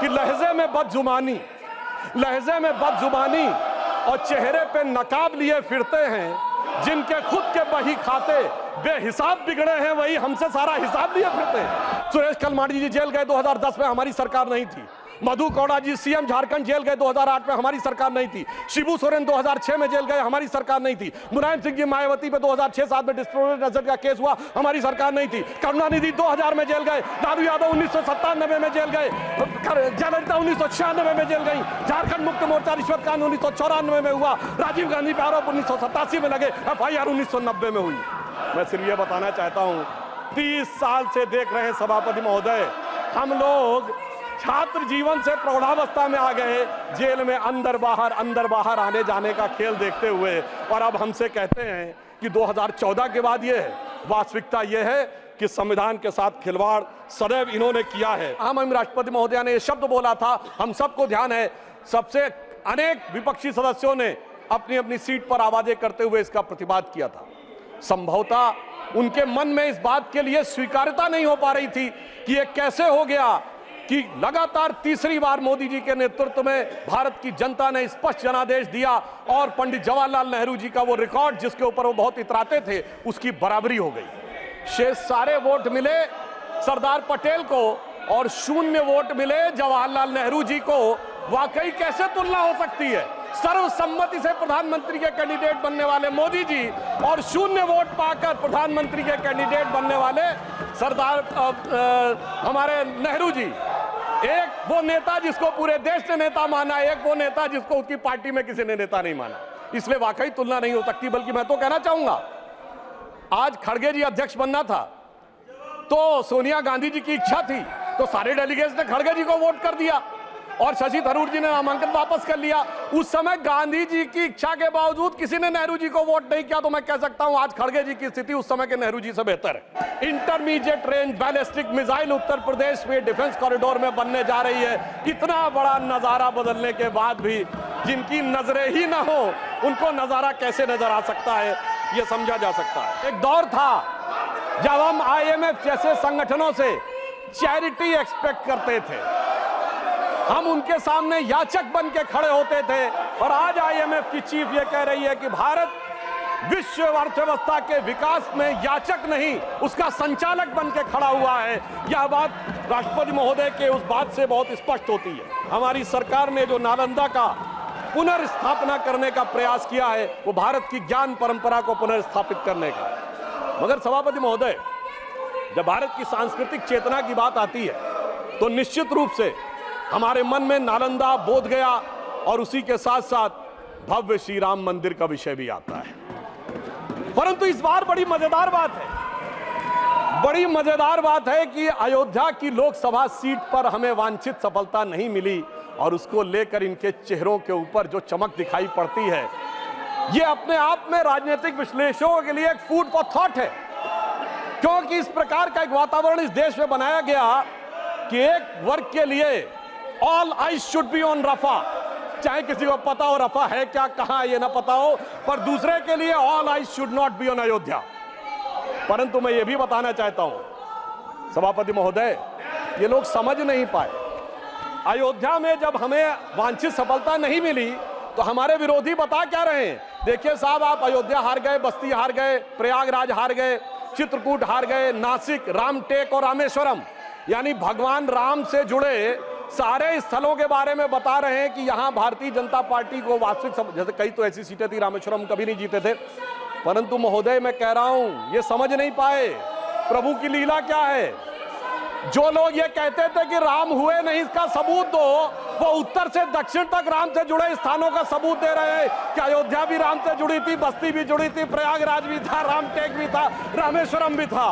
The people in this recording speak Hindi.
कि लहजे में बदजुबानी और चेहरे पे नकाब लिए फिरते हैं, जिनके खुद के बही खाते बेहिसाब बिगड़े हैं, वही हमसे सारा हिसाब लिए फिरते हैं। सुरेश कलमाडी जी जेल गए 2010 में, हमारी सरकार नहीं थी। मधु कौड़ा जी सीएम झारखंड जेल गए 2008 में, हमारी सरकार नहीं थी। शिबू सोरेन 2006 में जेल गए, हमारी सरकार नहीं थी। मुलायम सिंह जी मायावती पे 2006-7 में डिस्ट्रोवर्सी नजर का केस हुआ, हमारी सरकार नहीं थी। करुणानिधि 2000 में जेल गए, लालू यादव 1997 में जेल गए, जयललिता 1996 में जेल गई, झारखंड मुक्त मोर्चा रिश्वत कांड 1994 में हुआ, राजीव गांधी पे आरोप 1987 में लगे, FIR 1990 में हुई। मैं सिर्फ ये बताना चाहता हूं, 30 साल से देख रहे हैं सभापति महोदय, हम लोग छात्र जीवन से प्रौढ़ावस्था में आ गए, जेल में अंदर बाहर आने जाने का खेल देखते हुए, और अब हमसे कहते हैं कि 2014 के बाद ये है। वास्तविकता ये है कि संविधान के साथ खिलवाड़ सदैव इन्होंने किया है। हम राष्ट्रपति महोदया ने ये शब्द बोला था, हम सबको ध्यान है, सबसे अनेक विपक्षी सदस्यों ने अपनी अपनी सीट पर आवाजें करते हुए इसका प्रतिवाद किया था। संभवतः उनके मन में इस बात के लिए स्वीकार्यता नहीं हो पा रही थी कि ये कैसे हो गया कि लगातार तीसरी बार मोदी जी के नेतृत्व में भारत की जनता ने स्पष्ट जनादेश दिया और पंडित जवाहरलाल नेहरू जी का वो रिकॉर्ड जिसके ऊपर वो बहुत इतराते थे, उसकी बराबरी हो गई। शेष सारे वोट मिले सरदार पटेल को और 0 वोट मिले जवाहरलाल नेहरू जी को। वाकई कैसे तुलना हो सकती है? सर्वसम्मति से प्रधानमंत्री के कैंडिडेट बनने वाले मोदी जी और 0 वोट पाकर प्रधानमंत्री के कैंडिडेट बनने वाले सरदार हमारे नेहरू जी। एक वो नेता जिसको पूरे देश ने नेता माना, एक वो नेता जिसको उसकी पार्टी में किसी ने नेता नहीं माना। इसलिए वाकई तुलना नहीं हो सकती। बल्कि मैं तो कहना चाहूंगा, आज खड़गे जी अध्यक्ष बनना था तो सोनिया गांधी जी की इच्छा थी, तो सारे डेलीगेट्स ने खड़गे जी को वोट कर दिया और शशि थरूर जी ने नामांकन वापस कर लिया। उस समय गांधी जी की इच्छा के बावजूद किसी ने नेहरू जी को वोट नहीं किया, तो मैं कह सकता हूं आज खड़गे जी की स्थिति उस समय के नेहरू जी से बेहतर है। Intermediate range ballistic missile Uttar Pradesh में डिफेंस कॉरिडोर में बनने जा रही है। इतना बड़ा नजारा बदलने के बाद भी जिनकी नजरें ही ना हो, उनको नजारा कैसे नजर आ सकता है, यह समझा जा सकता है। एक दौर था जब हम IMF जैसे संगठनों से चैरिटी एक्सपेक्ट करते थे, हम उनके सामने याचक बन के खड़े होते थे, और आज IMF की चीफ ये कह रही है कि भारत विश्व अर्थव्यवस्था के विकास में याचक नहीं, उसका संचालक बन के खड़ा हुआ है। यह बात राष्ट्रपति महोदय के उस बात से बहुत स्पष्ट होती है। हमारी सरकार ने जो नालंदा का पुनर्स्थापना करने का प्रयास किया है, वो भारत की ज्ञान परंपरा को पुनर्स्थापित करने का। मगर सभापति महोदय, जब भारत की सांस्कृतिक चेतना की बात आती है तो निश्चित रूप से हमारे मन में नालंदा, बोध गया और उसी के साथ साथ भव्य श्री राम मंदिर का विषय भी आता है। परंतु इस बार बड़ी मजेदार बात है कि अयोध्या की लोकसभा सीट पर हमें वांछित सफलता नहीं मिली, और उसको लेकर इनके चेहरों के ऊपर जो चमक दिखाई पड़ती है, ये अपने आप में राजनीतिक विश्लेषकों के लिए एक फूड फॉर थॉट है। क्योंकि इस प्रकार का एक वातावरण इस देश में बनाया गया कि एक वर्ग के लिए all eyes should be on Rafah, चाहे किसी को पता हो रफा है क्या, कहां ये ना पता हो, पर दूसरे के लिए all eyes should not be on Ayodhya. परंतु मैं ये भी बताना चाहता हूं सभापति महोदय, ये लोग समझ नहीं पाए। अयोध्या में जब हमें वांछित सफलता नहीं मिली तो हमारे विरोधी बता क्या रहे हैं? देखिए साहब, आप अयोध्या हार गए, बस्ती हार गए, प्रयागराज हार गए, चित्रकूट हार गए, नासिक, रामटेक और रामेश्वरम, यानी भगवान राम से जुड़े सारे स्थलों के बारे में बता रहे हैं कि यहां भारतीय जनता पार्टी को वास्तविक, जैसे कई तो ऐसी सीटें थी रामेश्वरम कभी नहीं जीते थे। परंतु महोदय मैं कह रहा हूं, ये समझ नहीं पाए प्रभु की लीला क्या है। जो लोग ये कहते थे कि राम हुए नहीं, इसका सबूत दो, वो उत्तर से दक्षिण तक राम से जुड़े स्थानों का सबूत दे रहे हैं कि अयोध्या भी राम से जुड़ी थी, बस्ती भी जुड़ी थी, प्रयागराज भी था, रामटेक भी था, रामेश्वरम भी था।